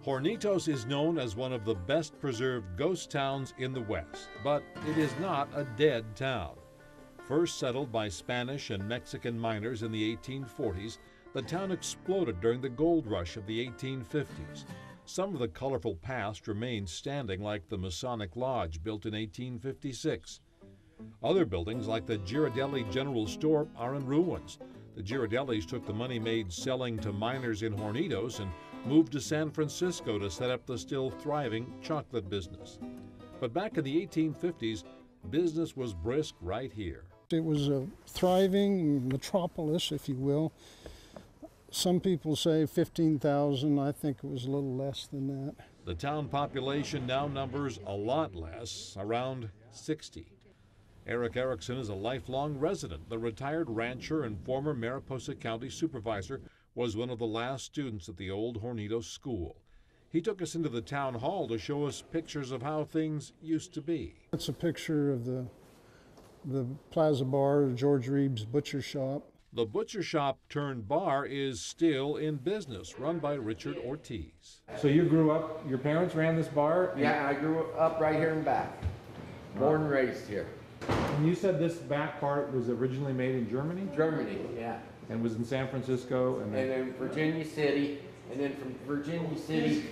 Hornitos is known as one of the best preserved ghost towns in the West, but it is not a dead town. First settled by Spanish and Mexican miners in the 1840s, the town exploded during the gold rush of the 1850s. Some of the colorful past remains standing, like the Masonic Lodge built in 1856. Other buildings, like the Girardelli General Store, are in ruins. The Girardellis took the money made selling to miners in Hornitos and moved to San Francisco to set up the still thriving chocolate business. But back in the 1850s, business was brisk right here. It was a thriving metropolis, if you will. Some people say 15,000. I think it was a little less than that. The town population now numbers a lot less, around 60. Eric Erickson is a lifelong resident. The retired rancher and former Mariposa County supervisor was one of the last students at the old Hornitos school. He took us into the town hall to show us pictures of how things used to be. It's a picture of the Plaza Bar, George Reeves butcher shop. The butcher shop turned bar is still in business, run by Richard Ortiz. So you grew up, your parents ran this bar? Yeah, I grew up right here in back. Born and raised here. And you said this back part was originally made in Germany? Germany, yeah. And was in San Francisco? And then Virginia City, and then from Virginia City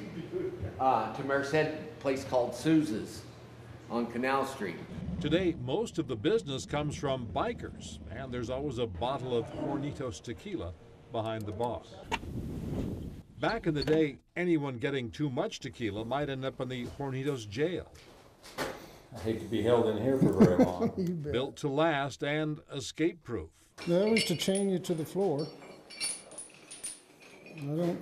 to Merced, a place called Souzas on Canal Street. Today, most of the business comes from bikers, and there's always a bottle of Hornitos tequila behind the bar. Back in the day, anyone getting too much tequila might end up in the Hornitos jail. I hate to be held in here for very long. Built to last and escape-proof. That was to chain you to the floor. You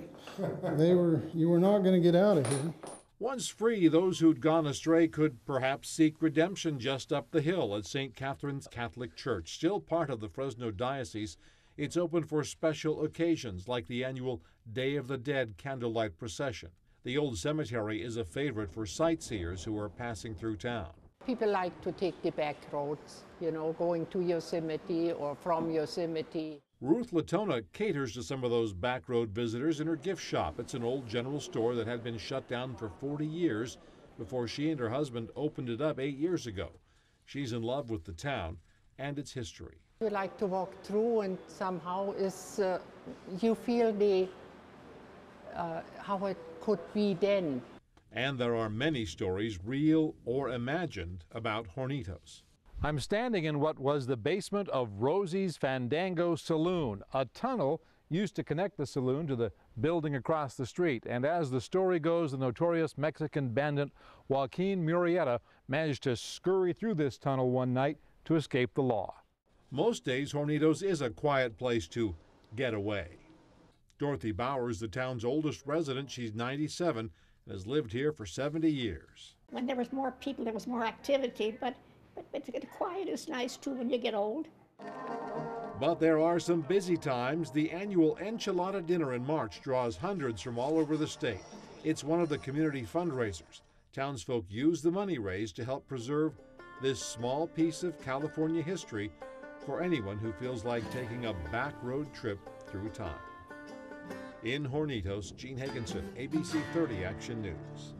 were not going to get out of here. Once free, those who'd gone astray could perhaps seek redemption just up the hill at St. Catherine's Catholic Church. Still part of the Fresno Diocese, it's open for special occasions like the annual Day of the Dead candlelight procession. The old cemetery is a favorite for sightseers who are passing through town. People like to take the back roads, going to Yosemite or from Yosemite. Ruth Latona caters to some of those back road visitors in her gift shop. It's an old general store that had been shut down for 40 years before she and her husband opened it up 8 years ago. She's in love with the town and its history. We like to walk through, and somehow you feel how it could be then. And there are many stories, real or imagined, about Hornitos. I'm standing in what was the basement of Rosie's Fandango Saloon. A tunnel used to connect the saloon to the building across the street. And as the story goes, the notorious Mexican bandit Joaquin Murrieta managed to scurry through this tunnel one night to escape the law. Most days, Hornitos is a quiet place to get away. Dorothy Bowers, the town's oldest resident, she's 97 and has lived here for 70 years. When there was more people, there was more activity, but the quiet is nice too when you get old. But there are some busy times. The annual Enchilada Dinner in March draws hundreds from all over the state. It's one of the community fundraisers. Townsfolk use the money raised to help preserve this small piece of California history for anyone who feels like taking a back road trip through time. In Hornitos, Gene Higginson, ABC 30 Action News.